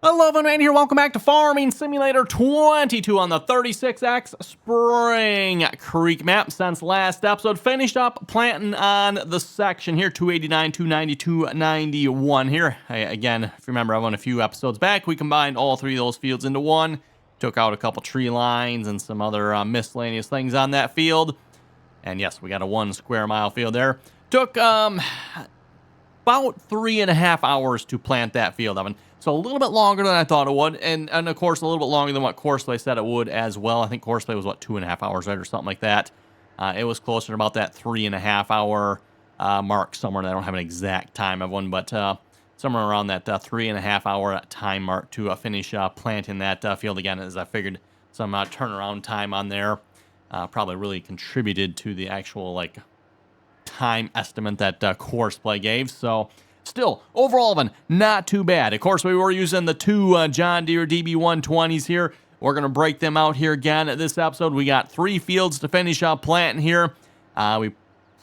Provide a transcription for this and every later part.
Hello, man here. Welcome back to Farming Simulator 22 on the 36X Spring Creek map. Since last episode, finished up planting on the section here, 289, 290, 291 here. Again, if you remember, I went a few episodes back. We combined all three of those fields into one. Took out a couple tree lines and some other miscellaneous things on that field. And yes, we got a 1 square mile field there. Took about 3.5 hours to plant that field, Evan. So a little bit longer than I thought it would, and of course a little bit longer than what Courseplay said it would as well. I think Courseplay was, 2.5 hours, right, or something like that. It was closer to about that 3.5 hour mark somewhere. I don't have an exact time of one, but somewhere around that 3.5 hour time mark to finish planting that field again, as I figured some turnaround time on there probably really contributed to the actual, time estimate that Courseplay gave. So still, overall, Evan, not too bad. Of course, we were using the two John Deere DB120s here. We're going to break them out here again at this episode. We got 3 fields to finish up planting here. We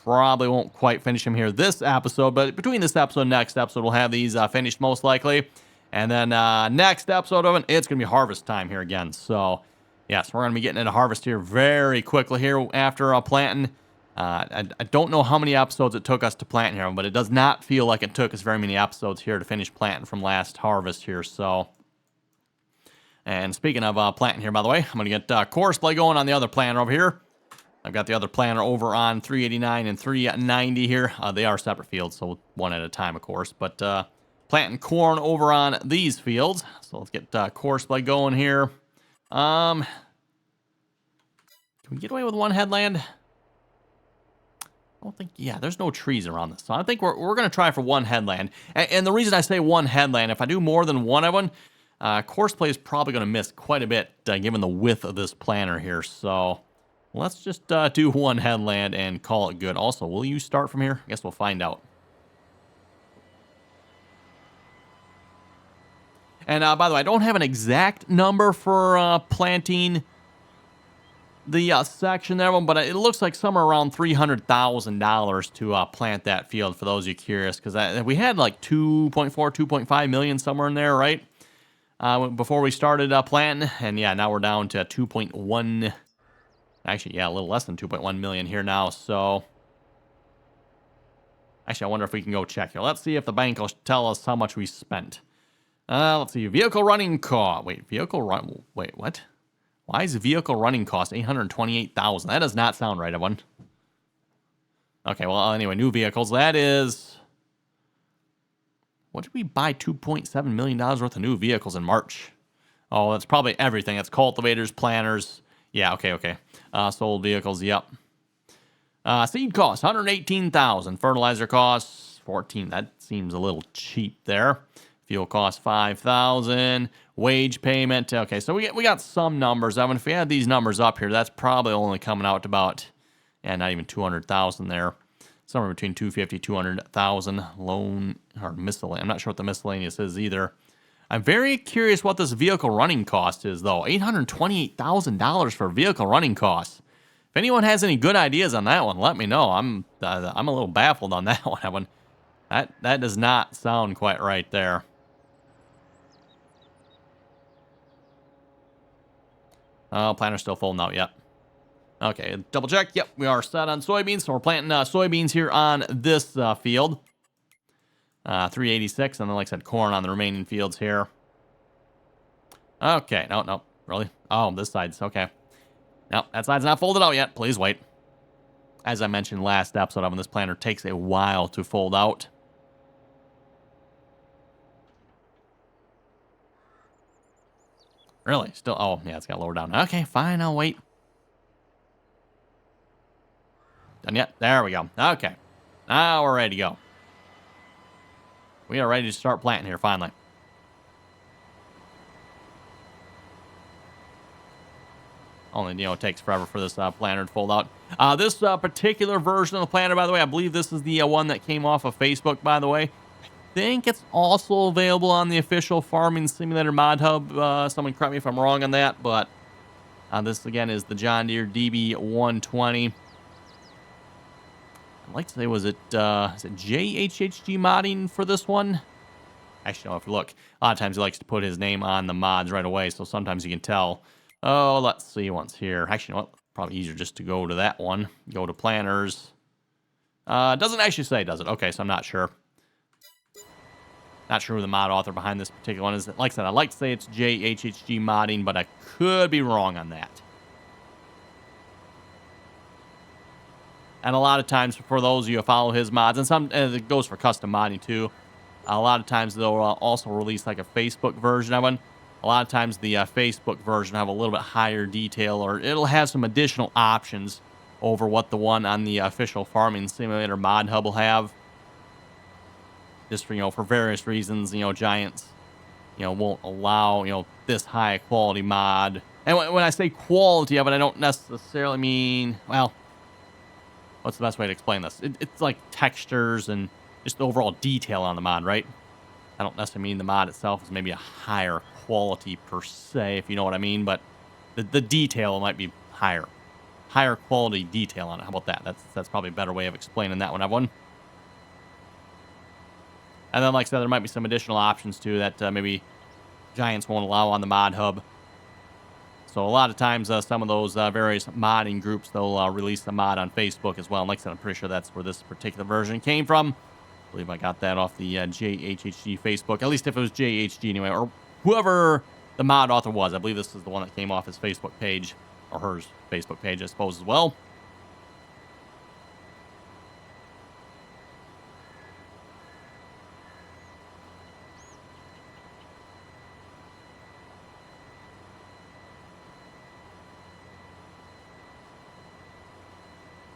probably won't quite finish them here this episode, but between this episode and next episode, we'll have these finished most likely. And then next episode, Evan, it's going to be harvest time here again. So, yes, we're going to be getting into harvest here very quickly here after planting. I don't know how many episodes it took us to plant here, but it does not feel like it took us very many episodes here to finish planting from last harvest here. So, and speaking of planting here, by the way, I'm going to get Courseplay going on the other planter over here. I've got the other planter over on 389 and 390 here. They are separate fields, so one at a time, of course. But planting corn over on these fields. So let's get Courseplay going here. Can we get away with one headland? I don't think, yeah, there's no trees around this. So I think we're going to try for one headland. And the reason I say one headland, if I do more than one of them, Courseplay is probably going to miss quite a bit given the width of this planter here. So let's just do one headland and call it good. Also, will you start from here? I guess we'll find out. And by the way, I don't have an exact number for planting the section there, but it looks like somewhere around $300,000 to plant that field, for those of you curious, because we had like 2.5 million somewhere in there, right? Before we started planting, and yeah, now we're down to 2.1, actually, yeah, a little less than 2.1 million here now. So actually, I wonder if we can go check here. Let's see if the bank will tell us how much we spent. Let's see, vehicle running cost. Wait, what? Why is the vehicle running cost $828,000? That does not sound right, everyone. Okay, well, anyway, new vehicles. That is... What did we buy $2.7 million worth of new vehicles in March? Oh, that's probably everything. That's cultivators, planters. Yeah, okay. Sold vehicles, yep. Seed costs, $118,000. Fertilizer costs, $14,000. That seems a little cheap there. Fuel costs $5,000. Wage payment. Okay, so we got some numbers. I mean, if we had these numbers up here, that's probably only coming out to about, not even 200,000 there. Somewhere between 250, 200,000 loan or miscellaneous. I'm not sure what the miscellaneous is either. I'm very curious what this vehicle running cost is, though. $828,000 for vehicle running costs. If anyone has any good ideas on that one, let me know. I'm a little baffled on that one. That does not sound quite right there. Planter's still folding out yet. Okay, double check. Yep, we are set on soybeans. So we're planting soybeans here on this field. 386, and then, like I said, corn on the remaining fields here. Okay, no, really? Oh, this side's okay. No, that side's not folded out yet. Please wait. As I mentioned last episode, this planter takes a while to fold out. Really? Still? Oh, yeah, it's got lower down. Okay, fine, I'll wait. Done yet? There we go. Okay. Now we're ready to go. We are ready to start planting here, finally. Only, it takes forever for this planter to fold out. This particular version of the planter, by the way, I believe this is the one that came off of Facebook, by the way. I think it's also available on the official Farming Simulator mod hub. Someone correct me if I'm wrong on that, but this, again, is the John Deere DB120. I'd like to say, is it JHHG modding for this one? Actually, no, if you look, a lot of times he likes to put his name on the mods right away, so sometimes you can tell. Oh, let's see once here. Actually, you know what? Probably easier just to go to that one. Go to planners. Doesn't actually say, does it? Okay, so I'm not sure. Not sure who the mod author behind this particular one is. Like I said, I like to say it's JHHG modding, but I could be wrong on that. And a lot of times, for those of you who follow his mods, and it goes for custom modding too, a lot of times they'll also release like a Facebook version of one. A lot of times the Facebook version have a little bit higher detail, or it'll have some additional options over what the one on the official Farming Simulator mod hub will have. Just for, for various reasons, Giants, won't allow, this high quality mod. And when I say quality of it, I don't necessarily mean, well, what's the best way to explain this? It's like textures and just the overall detail on the mod, right? I don't necessarily mean the mod itself is maybe a higher quality per se, if you know what I mean, but the detail might be higher. Higher quality detail on it. How about that? That's probably a better way of explaining that one, everyone. And then, like I said, there might be some additional options, too, that maybe Giants won't allow on the mod hub. So a lot of times, some of those various modding groups, they'll release the mod on Facebook as well. And like I said, I'm pretty sure that's where this particular version came from. I believe I got that off the JHHG Facebook. At least if it was JHG anyway, or whoever the mod author was. I believe this is the one that came off his Facebook page, or hers Facebook page, I suppose, as well.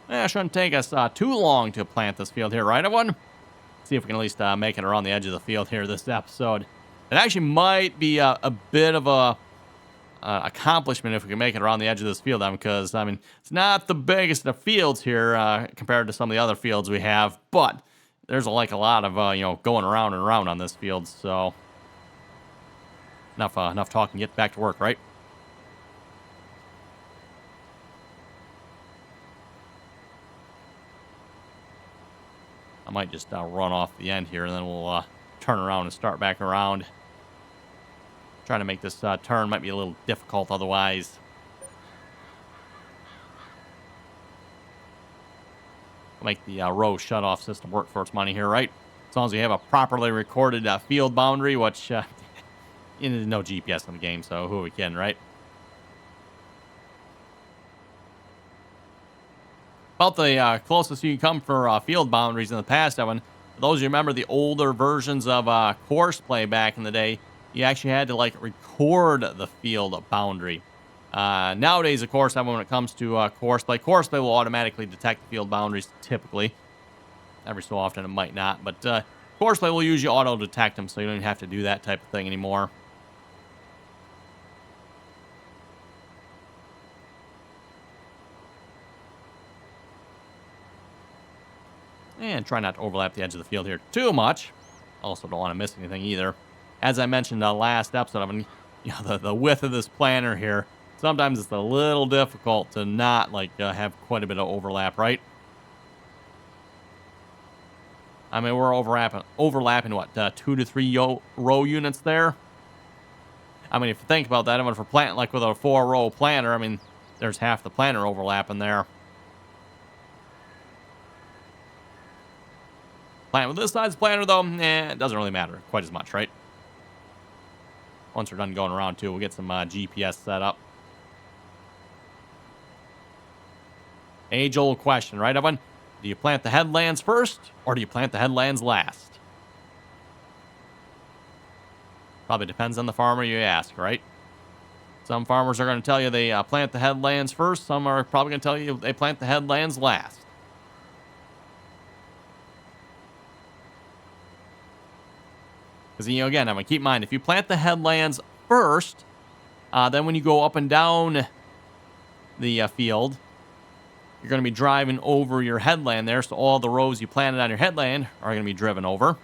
It shouldn't take us too long to plant this field here, right, everyone? See if we can at least make it around the edge of the field here this episode. It actually might be a bit of a accomplishment if we can make it around the edge of this field, because, I mean, it's not the biggest of fields here compared to some of the other fields we have, but there's like a lot of, going around and around on this field, so enough talking, get back to work, right? I might just run off the end here, and then we'll turn around and start back around. Trying to make this turn might be a little difficult otherwise. I'll make the row shutoff system work for its money here, right? As long as we have a properly recorded field boundary, which there's no GPS in the game, so who are we kidding, right? About the closest you can come for field boundaries in the past, Evan. For those of you remember the older versions of course play back in the day, you actually had to like record the field boundary. Nowadays, of course, Evan, when it comes to course play will automatically detect the field boundaries typically. Every so often it might not, but course play will usually auto detect them, so you don't even have to do that type of thing anymore. And try not to overlap the edge of the field here too much. Also don't want to miss anything either. As I mentioned last episode, I mean, the width of this planter here, sometimes it's a little difficult to not have quite a bit of overlap, right? I mean, we're overlapping what, 2 to 3 row units there? I mean, if you think about that, I mean, if we're planting like with a 4-row planter, I mean, there's half the planter overlapping there. With this size planter, though, it doesn't really matter quite as much, right? Once we're done going around, too, we'll get some GPS set up. Age-old question, right, Evan? Do you plant the headlands first, or do you plant the headlands last? Probably depends on the farmer you ask, right? Some farmers are going to tell you they plant the headlands first. Some are probably going to tell you they plant the headlands last. Because, again, I'm going to keep in mind, if you plant the headlands first, then when you go up and down the field, you're going to be driving over your headland there, so all the rows you planted on your headland are going to be driven over.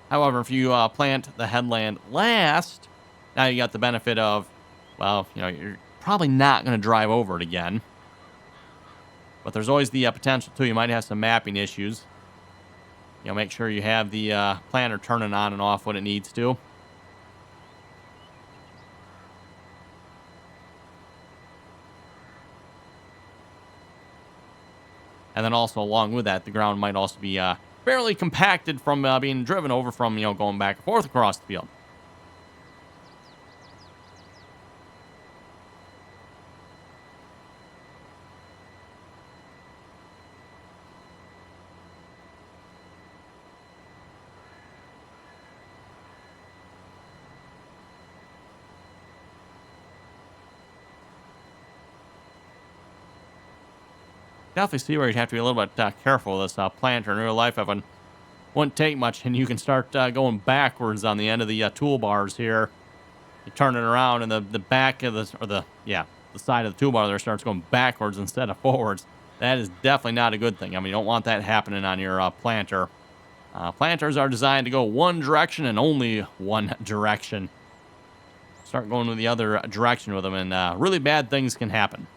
However, if you plant the headland last, now you got the benefit of, well, you're probably not going to drive over it again. But there's always the potential, too. You might have some mapping issues. Make sure you have the planter turning on and off when it needs to. And then also along with that, the ground might also be fairly compacted from being driven over from, going back and forth across the field. Definitely see where you'd have to be a little bit careful with this planter in real life. Evan, wouldn't take much, and you can start going backwards on the end of the toolbars here. You turn it around, and the back of the side of the toolbar there starts going backwards instead of forwards. That is definitely not a good thing. I mean, you don't want that happening on your planter. Planters are designed to go one direction and only one direction. Start going with the other direction with them, and really bad things can happen.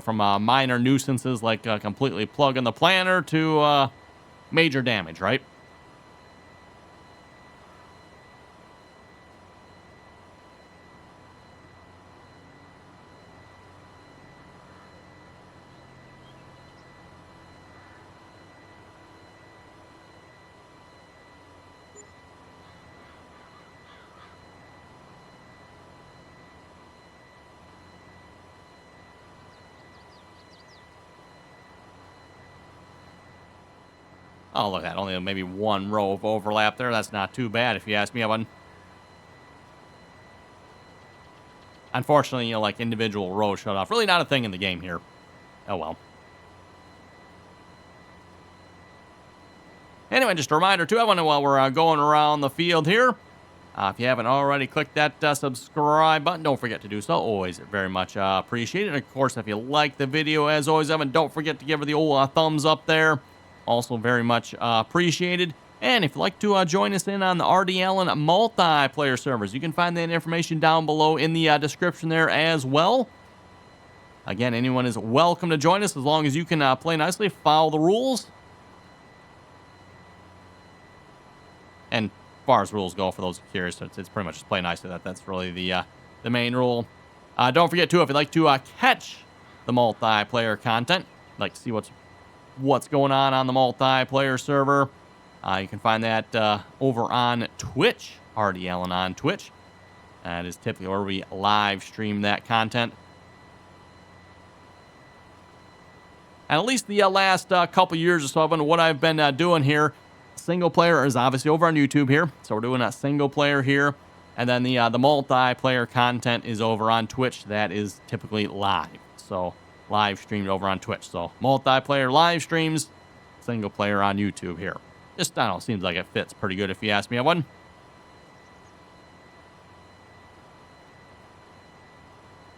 From minor nuisances like completely plugging the planter to major damage, right? Oh, look at that. Only maybe one row of overlap there. That's not too bad if you ask me, Evan. Unfortunately, like individual rows shut off. Really not a thing in the game here. Oh, well. Anyway, just a reminder too, Evan, while we're going around the field here, if you haven't already clicked that subscribe button, don't forget to do so. Always very much appreciated. And of course, if you like the video, as always, Evan, don't forget to give her the old thumbs up there. Also very much appreciated. And if you'd like to join us in on the RDAllen multiplayer servers, you can find that information down below in the description there as well. Again, anyone is welcome to join us as long as you can play nicely, follow the rules. And as far as rules go, for those curious, it's pretty much just play nicely. That's really the main rule. Don't forget, too, if you'd like to catch the multiplayer content, like to see what's going on the multiplayer server, you can find that over on Twitch, RDAllen on Twitch. That is typically where we live stream that content. And at least the last couple years or so, what I've been doing here, single player is obviously over on YouTube here. So we're doing a single player here. And then the multiplayer content is over on Twitch. That is typically live. So live streamed over on Twitch. So multiplayer live streams, single player on YouTube here. Just, I don't know, seems like it fits pretty good if you ask me.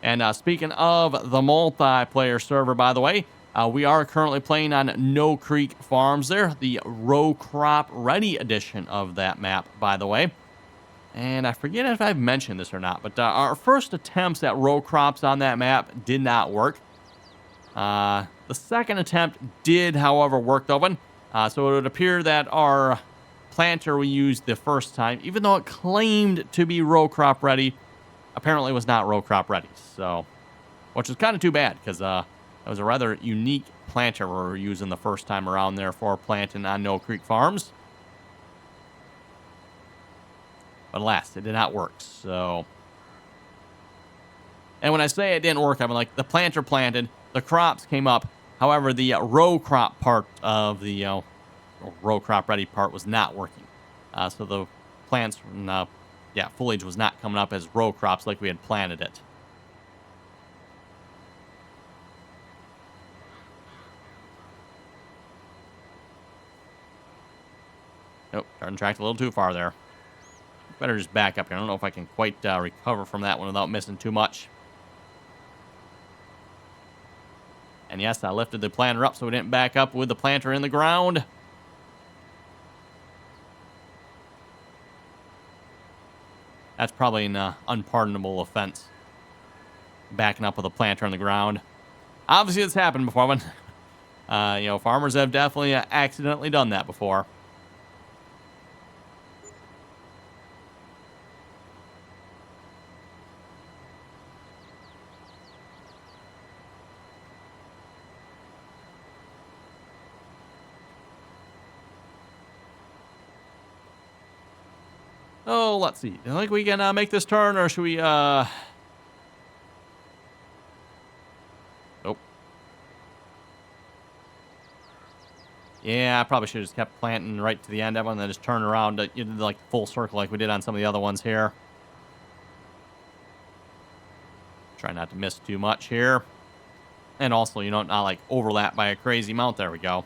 And speaking of the multiplayer server, by the way, we are currently playing on No Creek Farms there, the row crop ready edition of that map, by the way. And I forget if I've mentioned this or not, but our first attempts at row crops on that map did not work. The second attempt did, however, work, though. So it would appear that our planter we used the first time, even though it claimed to be row crop ready, apparently was not row crop ready. So, which is kind of too bad, because it was a rather unique planter we were using the first time around there for planting on No Creek Farms. But alas, it did not work. So, and when I say it didn't work, I mean, like, the planter planted, the crops came up. However, the row crop part of the row crop ready part was not working. So the plants, foliage was not coming up as row crops like we had planted it. Nope, starting to track a little too far there. Better just back up here. I don't know if I can quite recover from that one without missing too much. And yes, I lifted the planter up so we didn't back up with the planter in the ground. That's probably an unpardonable offense. Backing up with a planter in the ground. Obviously, it's happened before. Farmers have definitely accidentally done that before. Oh, let's see. Do you think we can make this turn, or should we? Oh, yeah. I probably should have just kept planting right to the end of it, and then just turn around to like full circle like we did on some of the other ones here. Try not to miss too much here, and also not like overlap by a crazy amount. There we go.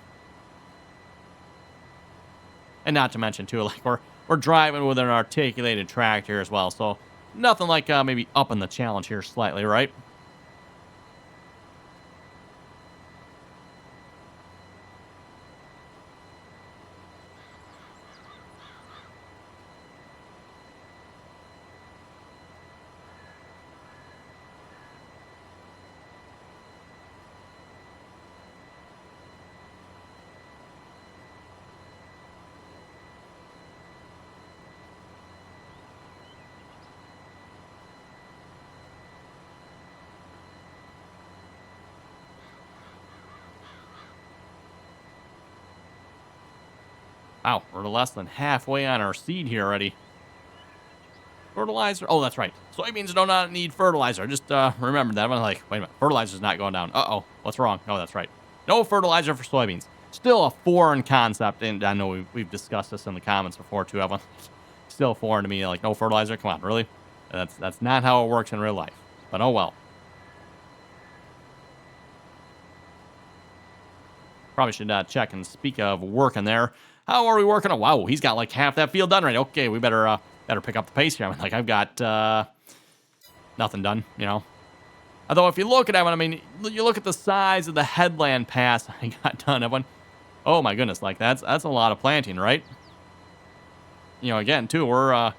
And not to mention too, like we're driving with an articulated tractor as well, so nothing like maybe upping the challenge here slightly, right? Wow, we're less than halfway on our seed here already. Fertilizer. Oh, that's right. Soybeans do not need fertilizer. Just remember that. I'm like, wait a minute. Fertilizer's not going down. Uh-oh. What's wrong? Oh, that's right. No fertilizer for soybeans. Still a foreign concept, and I know we've discussed this in the comments before, too, Evan. Still foreign to me. Like, no fertilizer? Come on, really? That's not how it works in real life. But oh well. Probably should check and speak of working there. How are we working? Oh, wow, he's got like half that field done right. Okay, we better pick up the pace here. I mean, like I've got nothing done, Although if you look at that one, I mean, you look at the size of the headland pass I got done. Everyone, oh my goodness, like that's a lot of planting, right? Again, too, we're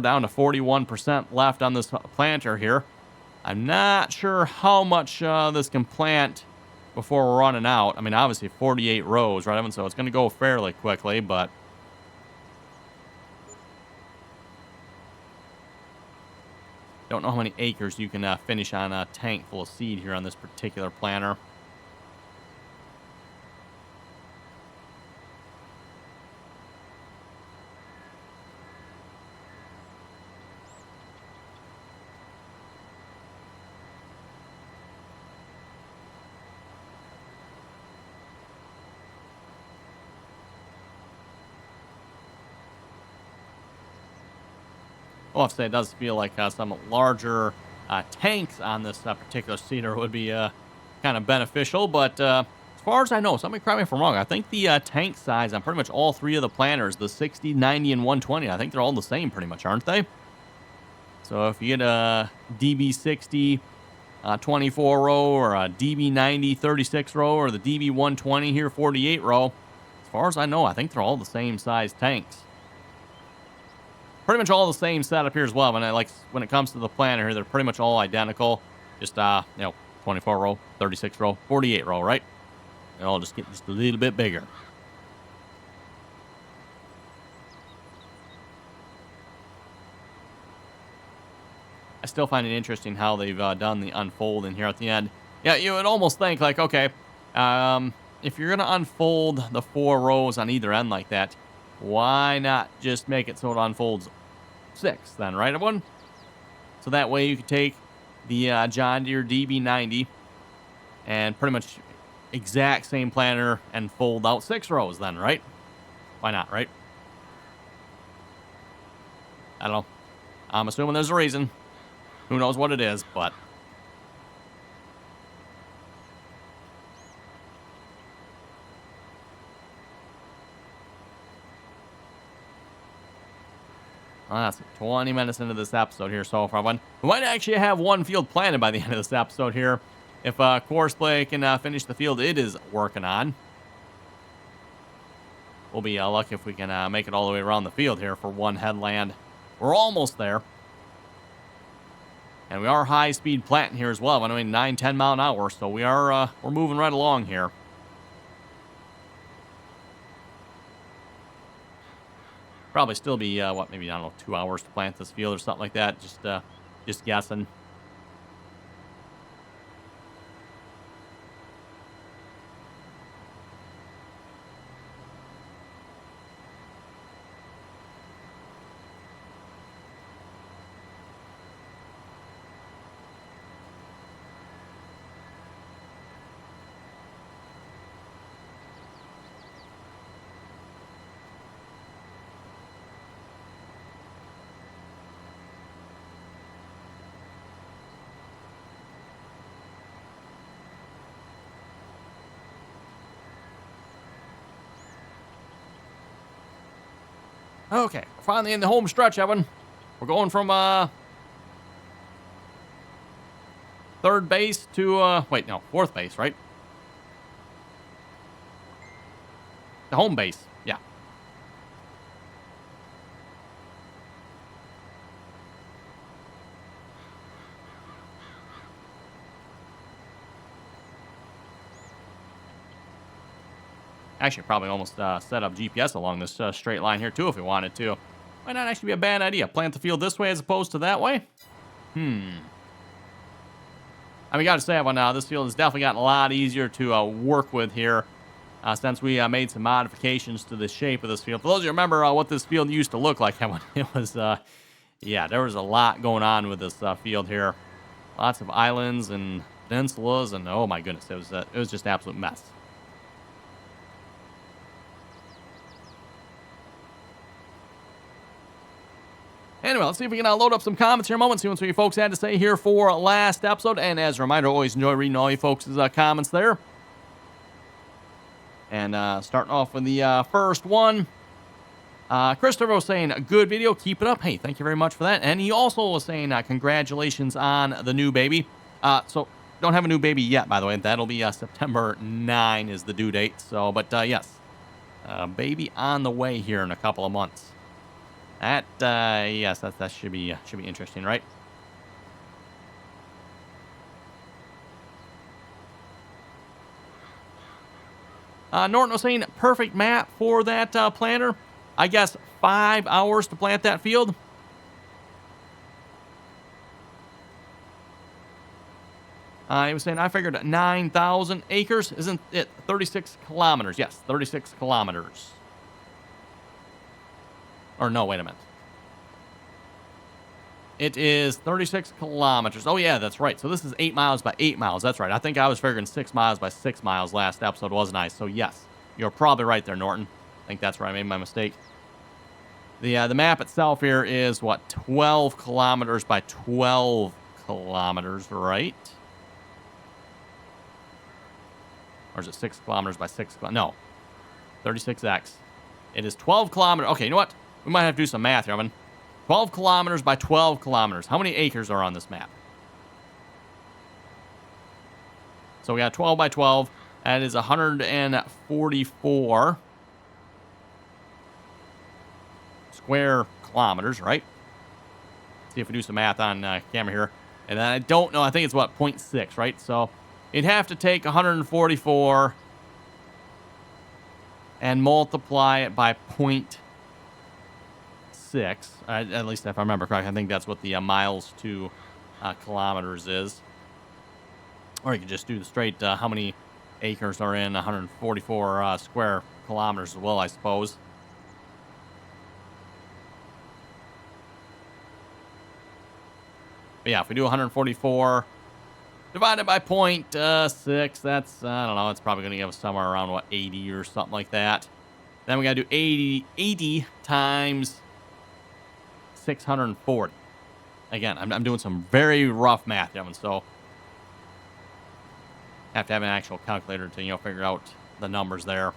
down to 41% left on this planter here. I'm not sure how much this can plant before we're running out. I mean, obviously 48 rows, right, Evan? So it's going to go fairly quickly, but don't know how many acres you can finish on a tank full of seed here on this particular planter. I'll have to say it does feel like some larger tanks on this particular seeder would be kind of beneficial. But as far as I know, somebody correct me if I'm wrong, I think the tank size on pretty much all three of the planters, the 60, 90, and 120, I think they're all the same pretty much, aren't they? So if you get a DB60 24 row or a DB90 36 row or the DB120 here 48 row, as far as I know, I think they're all the same size tanks. Pretty much all the same setup here as well. When it comes to the planter here, they're pretty much all identical. Just 24 row, 36 row, 48 row, right? They all just get just a little bit bigger. I still find it interesting how they've done the unfolding here at the end. Yeah, you would almost think like, okay, if you're gonna unfold the 4 rows on either end like that, why not just make it so it unfolds 6 then, right, everyone? So that way you can take the John Deere DB90 and pretty much exact same planter and fold out 6 rows then, right? Why not, right? I don't know. I'm assuming there's a reason. Who knows what it is, but well, that's 20 minutes into this episode here so far. We might actually have one field planted by the end of this episode here. If Courseplay can finish the field it is working on. We'll be lucky if we can make it all the way around the field here for one headland. We're almost there. And we are high-speed planting here as well. I mean, 9, 10 mile an hour, so we're moving right along here. Probably still be, what, maybe, I don't know, 2 hours to plant this field or something like that. Just guessing. Okay, we're finally in the home stretch, Evan. We're going from third base to wait, no, fourth base, right? The home base, yeah. Actually, probably almost set up GPS along this straight line here too if we wanted to. Might not actually be a bad idea. Plant the field this way as opposed to that way. I mean, gotta say, Evan, this field has definitely gotten a lot easier to work with here since we made some modifications to the shape of this field. For those of you who remember what this field used to look like, Evan, it was, yeah, there was a lot going on with this field here. Lots of islands and peninsulas, and oh my goodness, it was just an absolute mess. Anyway, let's see if we can load up some comments here in a moment, see what you folks had to say here for last episode. And as a reminder, I always enjoy reading all you folks' comments there. And starting off with the first one. Christopher was saying, good video, keep it up. Hey, thank you very much for that. And he also was saying, congratulations on the new baby. So, don't have a new baby yet, by the way. That'll be September 9 is the due date. So, but yes, baby on the way here in a couple of months. Yes, that should be interesting, right? Norton was saying, perfect map for that planter. I guess 5 hours to plant that field. He was saying, I figured 9,000 acres. Isn't it 36 kilometers? Yes, 36 kilometers. Or no, wait a minute. It is 36 kilometers. Oh, yeah, that's right. So this is 8 miles by 8 miles. That's right. I think I was figuring 6 miles by 6 miles last episode, wasn't I? So, yes, you're probably right there, Norton. I think that's where I made my mistake. The map itself here is, what, 12 kilometers by 12 kilometers, right? Or is it 6 kilometers by 6 kilometers? No. 36x. It is 12 kilometers. Okay, you know what? We might have to do some math here, Evan. 12 kilometers by 12 kilometers. How many acres are on this map? So we got 12 by 12. That is 144 square kilometers, right? Let's see if we do some math on camera here. And then I don't know. I think it's, what, 0.6, right? So you'd have to take 144 and multiply it by 0.6. At least if I remember correctly, I think that's what the miles to kilometers is. Or you could just do the straight how many acres are in 144 square kilometers as well, I suppose. But yeah, if we do 144 divided by 0.6, that's, I don't know, it's probably going to give us somewhere around, what, 80 or something like that. Then we got to do 80 times 640. Again, I'm doing some very rough math, Evan, so have to have an actual calculator to, figure out the numbers there.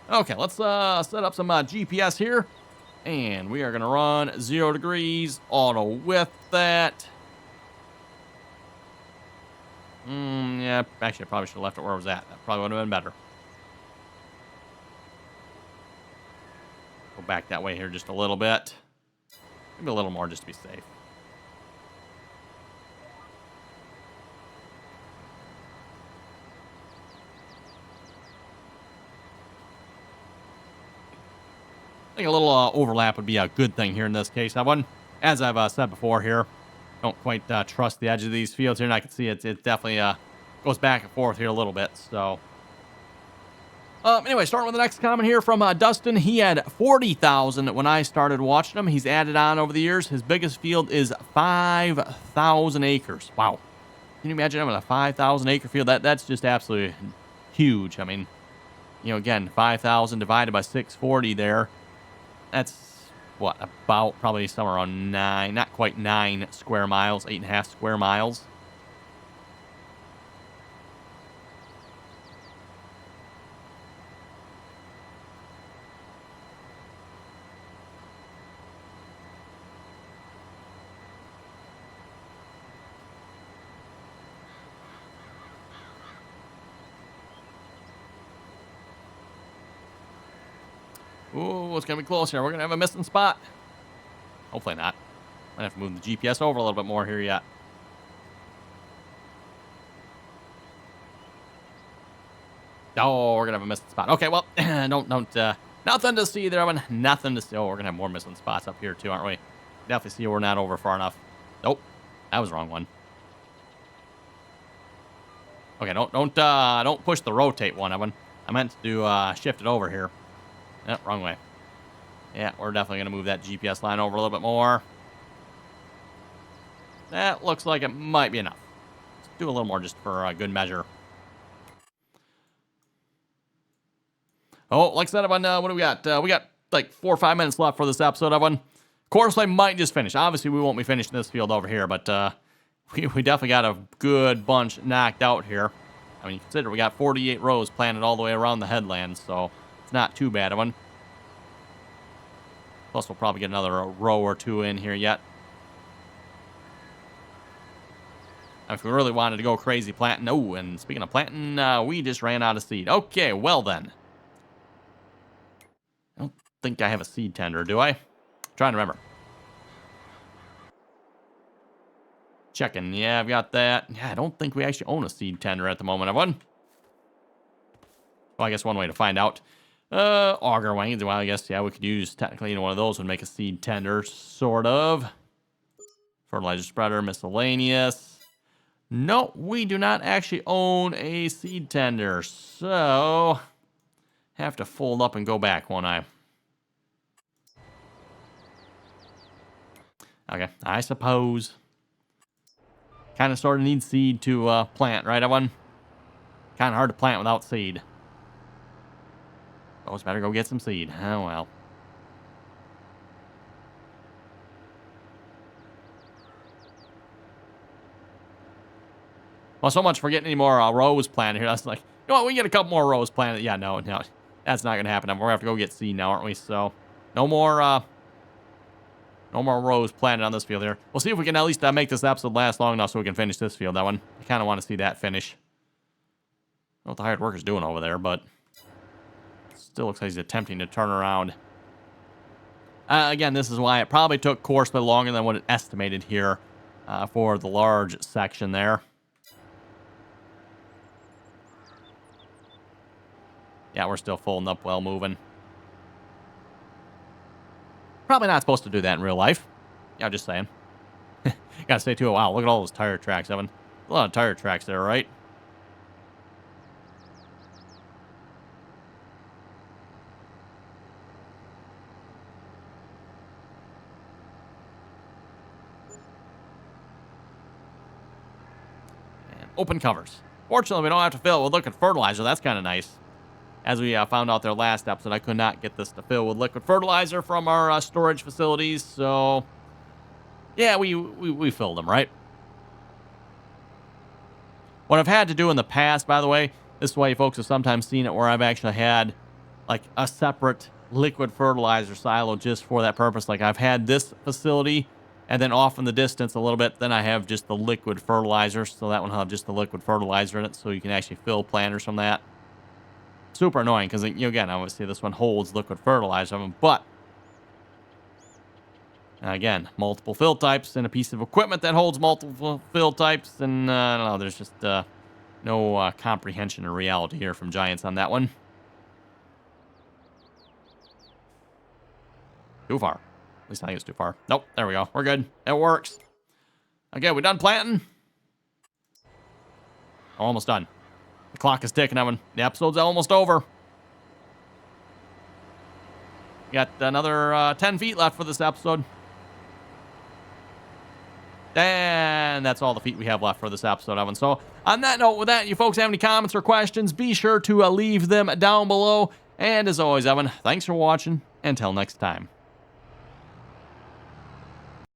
Okay, let's set up some GPS here. And we are going to run 0 degrees auto with that. Yeah, actually, I probably should have left it where I was at. That probably would have been better. Go back that way here just a little bit. Maybe a little more just to be safe. think a little overlap would be a good thing here in this case. As I've said before here, don't quite trust the edge of these fields here, and I can see it definitely goes back and forth here a little bit. So, anyway, starting with the next comment here from Dustin. He had 40,000 when I started watching him. He's added on over the years. His biggest field is 5,000 acres. Wow. Can you imagine having a 5,000 acre field? That's just absolutely huge. I mean, again, 5,000 divided by 640 there. That's what, about probably somewhere around 9, not quite 9 square miles, 8.5 square miles. Ooh, it's going to be close here. We're going to have a missing spot. Hopefully not. Might have to move the GPS over a little bit more here yet. Oh, we're going to have a missing spot. Okay, well, nothing to see there, Evan. Nothing to see. Oh, we're going to have more missing spots up here too, aren't we? Definitely see we're not over far enough. Nope. That was the wrong one. Okay, don't push the rotate one, Evan. I meant to shift it over here. Yep, wrong way. Yeah, we're definitely going to move that GPS line over a little bit more. That looks like it might be enough. Let's do a little more just for a good measure. Oh, like I said, everyone, what do we got? We got like 4 or 5 minutes left for this episode, everyone. Course I might just finish. Obviously, we won't be finishing this field over here, but we definitely got a good bunch knocked out here. I mean, consider we got 48 rows planted all the way around the headland, so not too bad of one. Plus, we'll probably get another row or two in here yet. If we really wanted to go crazy planting. Oh, and speaking of planting, we just ran out of seed. Okay, well then. I don't think I have a seed tender, do I? I'm trying to remember. Checking. Yeah, I've got that. Yeah, I don't think we actually own a seed tender at the moment, everyone. Well, I guess one way to find out. Auger wings. Well, I guess, yeah, we could use, technically, one of those would make a seed tender, sort of. Fertilizer spreader, miscellaneous. No, we do not actually own a seed tender, so have to fold up and go back, won't I? Okay, I suppose. Kind of sort of need seed to plant, right, everyone? Kind of hard to plant without seed. Always better go get some seed. Oh, well. Well, so much for getting any more rows planted here. That's like, you know what, we can get a couple more rows planted. Yeah, no, that's not going to happen. We're going to have to go get seed now, aren't we? So, no more rows planted on this field here. We'll see if we can at least make this episode last long enough so we can finish this field. That one, I kind of want to see that finish. I don't know what the hired worker's doing over there, but still looks like he's attempting to turn around. Again, this is why it probably took Courseplay longer than what it estimated here for the large section there. Yeah, we're still folding up, well moving. Probably not supposed to do that in real life. Yeah, just saying. Gotta say too, wow, look at all those tire tracks, Evan. A lot of tire tracks there, right? And open covers. Fortunately, we don't have to fill it with liquid fertilizer. That's kind of nice. As we found out there last episode, I could not get this to fill with liquid fertilizer from our storage facilities, so yeah, we filled them, right? What I've had to do in the past, by the way, this way folks have sometimes seen it where I've actually had like a separate liquid fertilizer silo just for that purpose. Like I've had this facility and then off in the distance a little bit, then I have just the liquid fertilizer, so that one will have just the liquid fertilizer in it, so you can actually fill planters from that. Super annoying because, again, obviously this one holds liquid fertilizer, but again, multiple fill types and a piece of equipment that holds multiple fill types, and I don't know, there's just no comprehension or reality here from Giants on that one. Too far. At least I think it's too far. Nope, there we go. We're good. It works. Okay, we done planting? Almost done. The clock is ticking, Evan. The episode's almost over. Got another 10 feet left for this episode. And that's all the feet we have left for this episode, Evan. So on that note, with that, you folks have any comments or questions, be sure to leave them down below. And as always, Evan, thanks for watching. Until next time.